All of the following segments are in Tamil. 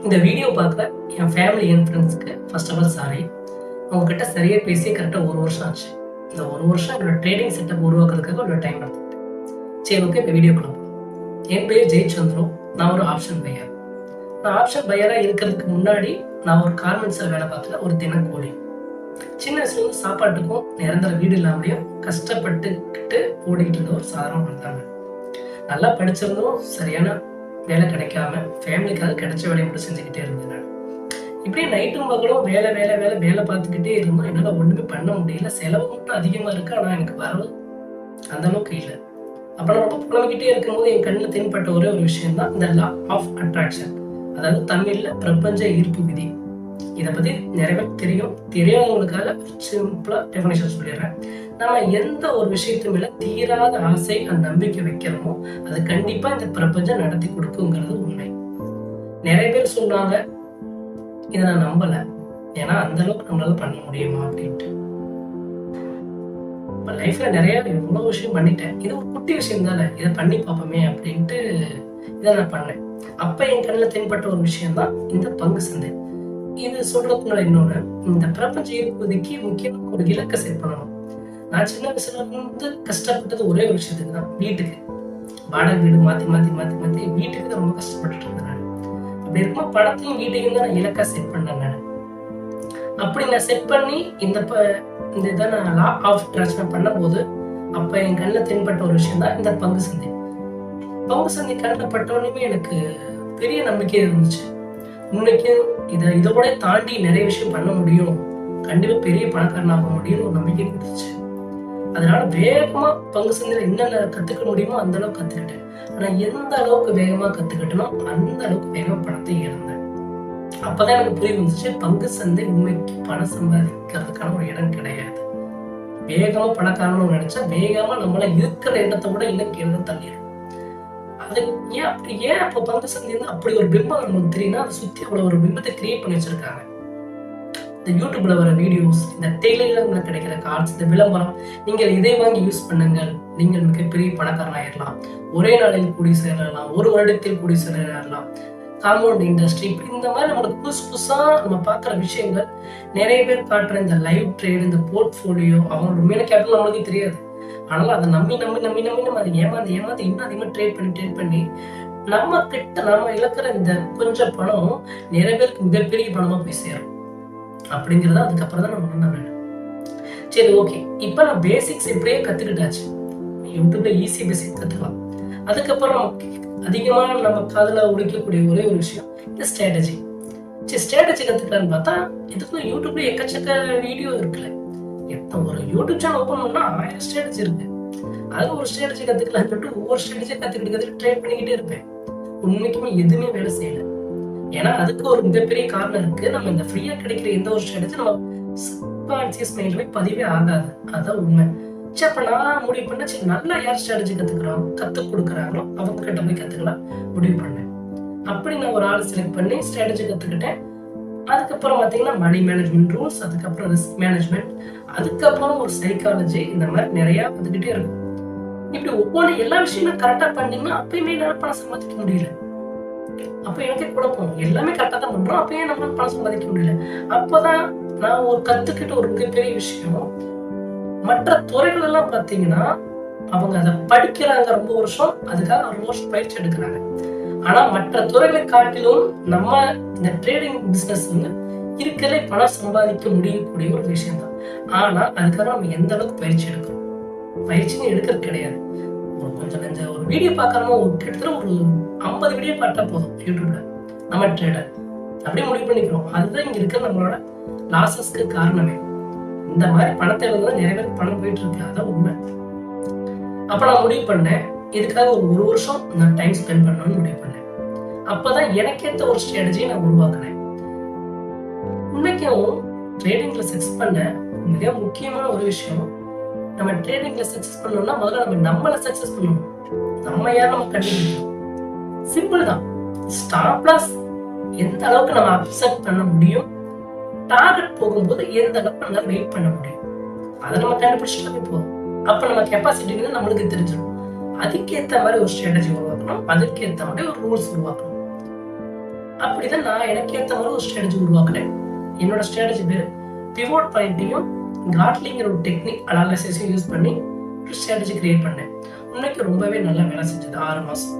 இந்த வீடியோ பார்க்குற என் ஃபேமிலி என் ஃப்ரெண்ட்ஸ்க்கு ஃபர்ஸ்ட் ஆஃப் ஆல் சாரி. அவங்ககிட்ட சரியாக பேசி கரெக்டாக 1 வருஷம் ஆச்சு. இந்த 1 வருஷம் என்னோட ட்ரேடிங் செட்டப் உருவாக்குறதுக்காக ஒரு டைம் எடுத்துக்கிட்டேன். சரி, ஓகே, இப்போ வீடியோக்குள்ள போகலாம். என் பேர் ஜெயச்சந்திரம். நான் ஒரு ஆப்ஷன் பையர். நான் ஆப்ஷன் பையராக இருக்கிறதுக்கு முன்னாடி நான் ஒரு கார்மெண்ட்ஸில் வேலை பார்த்துல ஒரு தினக்கூலி. சின்ன வயசுலேருந்து சாப்பாட்டுக்கும் நிரந்தர வீடு இல்லாமலையும் கஷ்டப்பட்டுக்கிட்டு ஓடிக்கிட்டு இருந்த ஒரு சாதாரண வந்தாங்க. நல்லா படிச்சிருந்தும் சரியான வேலை கிடைக்காம ஃபேமிலிக்காக கிடைச்ச வேலையை மட்டும் செஞ்சுக்கிட்டே இருந்தேன் நான். இப்படியே நைட்டும் பகலும் வேலை வேலை வேலை வேலை பார்த்துக்கிட்டே இருந்தோம். என்னால் ஒன்றுமே பண்ண முடியல. செலவு மட்டும் அதிகமாக இருக்கு, ஆனால் எனக்கு வரவு அந்த அளவுக்கு இல்லை. அப்போ நான் ரொம்ப புலம்பிக்கிட்டே இருக்கும்போது என் கண்ணில் தென்பட்ட ஒரே ஒரு விஷயம் தான் இந்த லா ஆஃப் அட்ராக்ஷன், அதாவது தமிழில் பிரபஞ்ச ஈர்ப்பு விதி. இதை பற்றி நிறைய பேர் தெரியும். தெரியாதவங்களுக்காக சிம்பிளாக டெஃபினேஷன் சொல்லிடுறேன். நம்ம எந்த ஒரு விஷயத்து மேல தீராத ஆசை அந்த நம்பிக்கை வைக்கிறோமோ அது கண்டிப்பா இந்த பிரபஞ்சம் நடத்தி கொடுக்குங்கிறது உண்மை. நிறைய பேர் சொன்னாங்க, இதை நான் நம்பல, ஏன்னா அந்த அளவுக்கு நம்மளால பண்ண முடியுமா அப்படின்ட்டு. இப்போ லைஃப்ல நிறைய எவ்வளவு விஷயம் பண்ணிட்டேன், இது ஒரு குட்டி விஷயம் தானே, இதை பண்ணி பார்ப்போமே அப்படின்ட்டு இதை நான் பண்ணேன். அப்ப என் கண்ணில் தென்பட்ட ஒரு விஷயம் தான் இந்த பங்கு சந்தை. இது சொல்றதுனால இன்னொன்று, இந்த பிரபஞ்ச ஈர்ப்புக்கு முக்கியமாக ஒரு இலக்கை செட் பண்ணணும். நான் சின்ன வயசுல இருந்து கஷ்டப்பட்டது ஒரே ஒரு விஷயத்துக்கு தான், வீட்டுக்கு. வாடகை வீடு மாத்தி மாத்தி மாத்தி மாத்தி வீட்டுக்கு தான் ரொம்ப கஷ்டப்பட்டு இருந்தேன் நான். அப்படி இருக்கும்போது படத்தையும் வீட்டுக்கு தான் நான் இலக்கா செட் பண்ணேன் நான். அப்படி நான் செட் பண்ணி இந்த இதை நான் லா ஆஃப் அட்ராக்ஷன் பண்ணும்போது அப்ப என் கண்ணில் தென்பட்ட ஒரு விஷயம் தான் இந்த பங்கு சந்தை. பங்கு சந்தை கண்ணில் பட்டோடனே எனக்கு பெரிய நம்பிக்கை இருந்துச்சு. உண்மைக்கும் இதோட தாண்டி நிறைய விஷயம் பண்ண முடியும், கண்டிப்பா பெரிய பணக்காரனாக முடியும்னு ஒரு நம்பிக்கை கொடுத்துச்சு. அதனால வேகமா பங்கு சந்தையில என்னென்ன கத்துக்க முடியுமோ அந்த அளவுக்கு கத்துக்கிட்டேன். ஆனா எந்த அளவுக்கு வேகமா கத்துக்கிட்டனோ அந்த அளவுக்கு வேகமா பணத்தை இழந்தேன். அப்பதான் எனக்கு புரிய வந்துச்சு, பங்கு சந்தை உண்மைக்கு பணம் சம்பாதிக்கிறதுக்கான ஒரு இடம் கிடையாது. வேகமா பணக்காரன்னு நினைச்சா வேகமா நம்மள இருக்கிற எண்ணத்தை விட இன்னும் கீழே தள்ளிடும். அது ஏன் அப்ப பங்கு சந்தை வந்து அப்படி ஒரு பிம்பம் நமக்கு தெரியும்னா, அதை சுத்தி அவ்வளவு ஒரு பிம்பத்தை கிரியேட் பண்ணி வச்சிருக்காங்க. இந்த யூடியூப்ல வர வீடியோஸ், இந்த டெய்லர்ல கிடைக்கிற கார்ட்ஸ், இந்த விளம்பரம், நீங்கள் இதை வாங்கி யூஸ் பண்ணுங்கள், நீங்கள் மிகப்பெரிய பணக்காரன் ஆயிடலாம், ஒரே நாளில் கூடி சேரலாம், ஒரு வருடத்தில் கூடி சேரலாம், காம்பவுண்ட் இண்டஸ்ட்ரி, இப்படி இந்த மாதிரி நம்மளுக்கு புதுசா நம்ம பார்க்குற விஷயங்கள். நிறைய பேர் காட்டுற இந்த லைவ் ட்ரேட், இந்த போர்ட்ஃபோலியோ, அவங்களோட உண்மையான கேபிட்டல் நம்மளுக்கு தெரியாது. ஆனாலும் அதை நம்பி நம்பி நம்பி நம்பி நம்ம அதை ஏமாந்து இன்னும் அதிகமாக ட்ரேட் பண்ணி நம்ம கிட்ட நம்ம இழக்கிற இந்த கொஞ்சம் பணம் நிறைய பேருக்கு மிகப்பெரிய பணமா போய் சேரும். அப்படிங்கிறத அதுக்கப்புறம் தான் நம்ம உணர வேண்டும். சரி, ஓகே, இப்போ நான் பேசிக்ஸ் எப்படியே கத்துக்கிட்டாச்சு. யூடியூப்ல ஈஸி பேசிக் கத்துக்கலாம். அதுக்கப்புறம் நமக்கு அதிகமா நம்ம காதுல உடைக்கக்கூடிய ஒரே ஒரு விஷயம் இந்த ஸ்ட்ராட்டஜி. சரி, ஸ்ட்ராட்டஜி கத்துக்கலான்னு பார்த்தா இதுக்கு யூடியூப்ல எக்கச்சக்க வீடியோ இருக்குல்ல. ஒரு யூடியூப் சேனல் ஓபன் பண்ணா 1000 ஸ்ட்ராட்டஜி இருக்கு. அது ஒரு ஸ்ட்ராட்டஜி கத்துக்கலாம்னு சொல்லிட்டு ஒவ்வொரு ஸ்ட்ராட்டஜியை கத்துக்கிட்டு ட்ரை பண்ணிக்கிட்டே இருப்பேன். உண்மைக்குமே எதுவுமே வேலை செய்யல. ஏன்னா அதுக்கு ஒரு மிகப்பெரிய காரணம் இருக்கு. நம்ம இந்த ஃப்ரீயா கிடைக்கிற எந்த ஒரு ஸ்ட்ராட்டஜி நம்ம சப்கான்சியஸ் மைண்ட்ல போய் பதிவே ஆகாது. அதான் உண்மை. சரி, அப்ப நான் முடிவு பண்ண, சரி, நல்லா யார் ஸ்ட்ராட்டஜி கத்துக் கொடுக்குறாங்களோ அவங்க கிட்ட போய் கத்துக்கலாம் முடிவு பண்ணேன். அப்படி நான் ஒரு ஆள் செலக்ட் பண்ணி ஸ்ட்ராட்டஜி கத்துக்கிட்டேன். அதுக்கப்புறம் பாத்தீங்கன்னா மணி மேனேஜ்மெண்ட் ரூல்ஸ், அதுக்கப்புறம் ரிஸ்க் மேனேஜ்மெண்ட், அதுக்கப்புறம் ஒரு சைக்காலஜி, இந்த மாதிரி நிறைய வந்துகிட்டே இருக்கும். இப்படி ஒவ்வொரு எல்லா விஷயமும் கரெக்டா பண்ணீங்கன்னா அப்பயுமே என்னால பணம் சம்பாதிக்க முடியல. அப்ப எனக்கே குழப்பம், எல்லாமே கரெக்டா தான் பண்றோம், அப்பயே நம்மளால பணம் சம்பாதிக்க முடியல. அப்பதான் நான் ஒரு கத்துக்கிட்ட ஒரு மிகப்பெரிய விஷயம், மற்ற துறைகள் எல்லாம் பாத்தீங்கன்னா அவங்க அதை படிக்கிறாங்க ரொம்ப வருஷம், அதுக்காக ரொம்ப வருஷம் பயிற்சி எடுக்கிறாங்க. ஆனா மற்ற துறைகளை காட்டிலும் நம்ம இந்த ட்ரேடிங் பிசினஸ் வந்து இருக்கிறதே பணம் சம்பாதிக்க முடியக்கூடிய ஒரு விஷயம் தான். ஆனா அதுக்காக நம்ம எந்த அளவுக்கு பயிற்சி எடுக்கிறோம்? பயிற்சின்னு எடுக்கிறது கிடையாது. கொஞ்சம் ஒரு வீடியோ பார்க்கறோமோ, கிட்டத்தட்ட ஒரு 50 வீடியோ பார்த்தா போதும் யூடியூப்ல நம்ம ட்ரேடர் அப்படியே முடிவு பண்ணிக்கிறோம். அதுதான் இங்க இருக்கிற நம்மளோட லாசஸ்க்கு காரணமே. இந்த மாதிரி பணத்தை வந்து நிறைய பேருக்கு பணம் போயிட்டு இருக்கு, அதான் உண்மை. அப்ப நான் முடிவு பண்ணேன், இதுக்காக ஒரு வருஷம் நான் டைம் ஸ்பெண்ட் பண்ணணும்னு முடிவு பண்ணேன். அப்பதான் எனக்கேற்ற ஒரு ஸ்ட்ராட்டஜியை நான் உருவாக்குனேன். உண்மைக்கும் ட்ரேடிங்ல சக்சஸ் பண்ண மிக முக்கியமான ஒரு விஷயம், நம்ம ட்ரேடிங்ல சக்சஸ் பண்ணணும்னா முதல்ல நம்மள சக்சஸ் பண்ணணும். நம்ம யார் நம்ம கண்டுபிடிக்கணும். சிம்பிள் தான். ஸ்டாப் லாஸ் எந்த அளவுக்கு நம்ம அப்செட் பண்ண முடியும், டார்கெட் போகும்போது எந்த அளவுக்கு நம்மளால வெயிட் பண்ண முடியும், அதை நம்ம கண்டுபிடிச்சிட்டாலே போதும். அப்ப நம்ம கெப்பாசிட்டி நம்மளுக்கு தெரிஞ்சிடும். அதுக்கேற்ற மாதிரி ஒரு ஸ்ட்ராட்டஜி உருவாக்கணும், அதுக்கேற்ற மாதிரி ஒரு ரூல்ஸ் உருவாக்கணும். அப்படிதான் நான் எனக்கு ஏற்ற மாதிரி ஒரு ஸ்ட்ராட்டஜி உருவாக்குனேன். என்னோட ஸ்ட்ராட்டஜி பேரு பிவோட் பாயிண்ட்டையும் காட்லிங்கிற ஒரு டெக்னிக் அனாலிசிஸையும் யூஸ் பண்ணி ஒரு ஸ்ட்ராட்டஜி கிரியேட் பண்ணேன். உண்மைக்கு ரொம்பவே நல்லா வேலை செஞ்சது 6 மாசம்.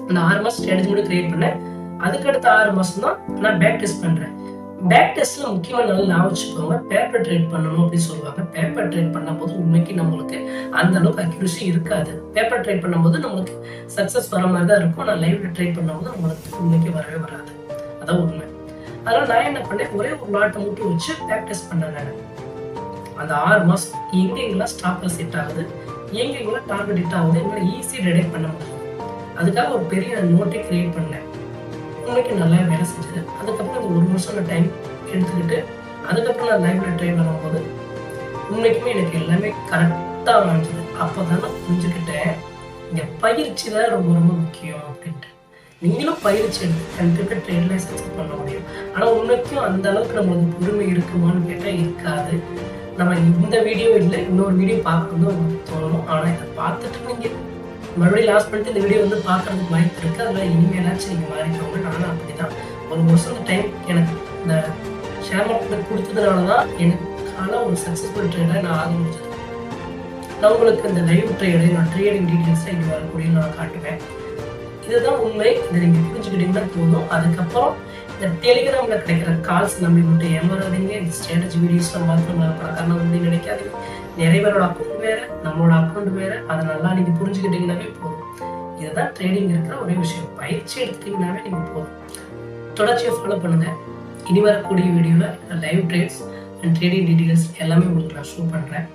அந்த 6 மாசம் ஸ்ட்ராட்டஜி மட்டும் கிரியேட் பண்ணேன். அதுக்கடுத்த 6 மாசம் தான் நான் பேக் டெஸ்ட் பண்றேன். பேக் டெஸ்ட்ல முக்கியமா நல்லா ஞாபகம் வச்சுக்கோங்க, பேப்பர் ட்ரேட் பண்ணணும் அப்படின்னு சொல்லுவாங்க. பேப்பர் ட்ரேட் பண்ணும்போது உண்மைக்கு நம்மளுக்கு அந்த அளவுக்கு அக்யூரசி இருக்காது. பேப்பர் ட்ரேட் பண்ணும்போது நம்மளுக்கு சக்சஸ் வர மாதிரி தான் இருக்கும். நான் லைவ்ல ட்ரேட் பண்ணும்போது நம்மளுக்கு உண்மைக்கு வரவே வராது. அதான் உண்மை. அதனால நான் என்ன பண்ணேன், ஒரே ஒரு லாட்டை மட்டும் வச்சு பேக் டெஸ்ட் பண்ணேன் நான். அந்த 6 மாசம் எங்கெங்கெல்லாம் ஸ்டாப் லாஸ் ஹிட் ஆகுது, எங்கெங்கெல்லாம் டார்கெட் ஹிட் ஆகுது, எங்களால் ஈஸியாக டிடெக்ட் பண்ண முடியும். அதுக்காக ஒரு பெரிய நோட்டை கிரியேட் பண்ணேன். உண்மைக்கு நல்லா வேலை செஞ்சது. அதுக்கப்புறம் அந்த 1 வருஷம் நான் டைம் எடுத்துக்கிட்டு அதுக்கப்புறம் நான் லைவ்ல ட்ரை பண்ணும்போது உண்மைக்குமே எனக்கு எல்லாமே கரெக்டாக அமைஞ்சது. அப்போ தான் நான் புரிஞ்சுக்கிட்டேன், இங்கே பயிற்சி தான் ரொம்ப ரொம்ப முக்கியம் அப்படின்ட்டு. நீங்களும் பயிற்சி எடுத்து கண்டிப்பாக ட்ரேட்ல சக்ஸஸ் பண்ண முடியும். ஆனால் உண்மைக்கும் அந்த அளவுக்கு நம்மளுக்கு பொறுமை இருக்குமான்னு கேட்டால் இருக்காது. நம்ம இந்த வீடியோ இல்லை, இன்னொரு வீடியோ பார்க்கறது உங்களுக்கு தோணும். ஆனால் இதை பார்த்துட்டு நீங்கள் மறுபடியும் லாஸ்ட் பண்ணிட்டு இந்த வீடியோ வந்து பார்க்கறதுக்கு வாய்ப்பு இருக்குது. அதில் இனிமேலாச்சும் நீங்கள் மாறிக்கோங்க. நானும் அப்படி தான் 1 வருஷம் டைம் எனக்கு இந்த ஷேர் மார்க்கெட் கொடுத்ததுனால தான் எனக்கான ஒரு சக்ஸஸ்ஃபுல் ட்ரேடாக நான் ஆக முடிஞ்சது. நான் உங்களுக்கு இந்த லைவ் ட்ரேடு, நான் ட்ரேடிங் டீட்டெயில்ஸாக இங்கே வரக்கூடிய நான் காட்டுவேன். இதுதான் உண்மை. இதை நீங்கள் புரிஞ்சுக்கிட்டீங்கன்னா போதும். அதுக்கப்புறம் இந்த டெலிகிராமில் கிடைக்கிற கால்ஸ் நம்பி மட்டும் ஏமாறாதீங்க. இந்த ஸ்ட்ராட்டஜி வீடியோஸ்லாம் பார்த்து நம்மளால பணக்காரன வந்து நினைக்காதீங்க. நிறைய பேரோட அக்கௌண்ட் வேறு, நம்மளோட அக்கௌண்ட் வேறு. அதை நல்லா நீங்கள் புரிஞ்சுக்கிட்டீங்கன்னாவே போதும். இதுதான் ட்ரேடிங் இருக்கிற ஒரே விஷயம். பயிற்சி எடுத்துட்டீங்கன்னாவே நீங்கள் போதும். தொடர்ச்சியாக ஃபாலோ பண்ணுங்கள். இனி வரக்கூடிய வீடியோவில் live trades and trading details எல்லாமே உங்களுக்கு நான் ஷோ பண்ணுறேன்.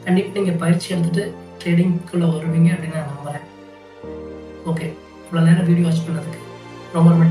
கண்டிப்பாக நீங்கள் பயிற்சி எடுத்துகிட்டு ட்ரேடிங்குள்ளே வருவீங்க அப்படின்னு நான் நம்புகிறேன். ஓகே, இவ்வளோ நேரம் வீடியோ வாட்ச் பண்ணதுக்கு ரொம்ப ரொம்ப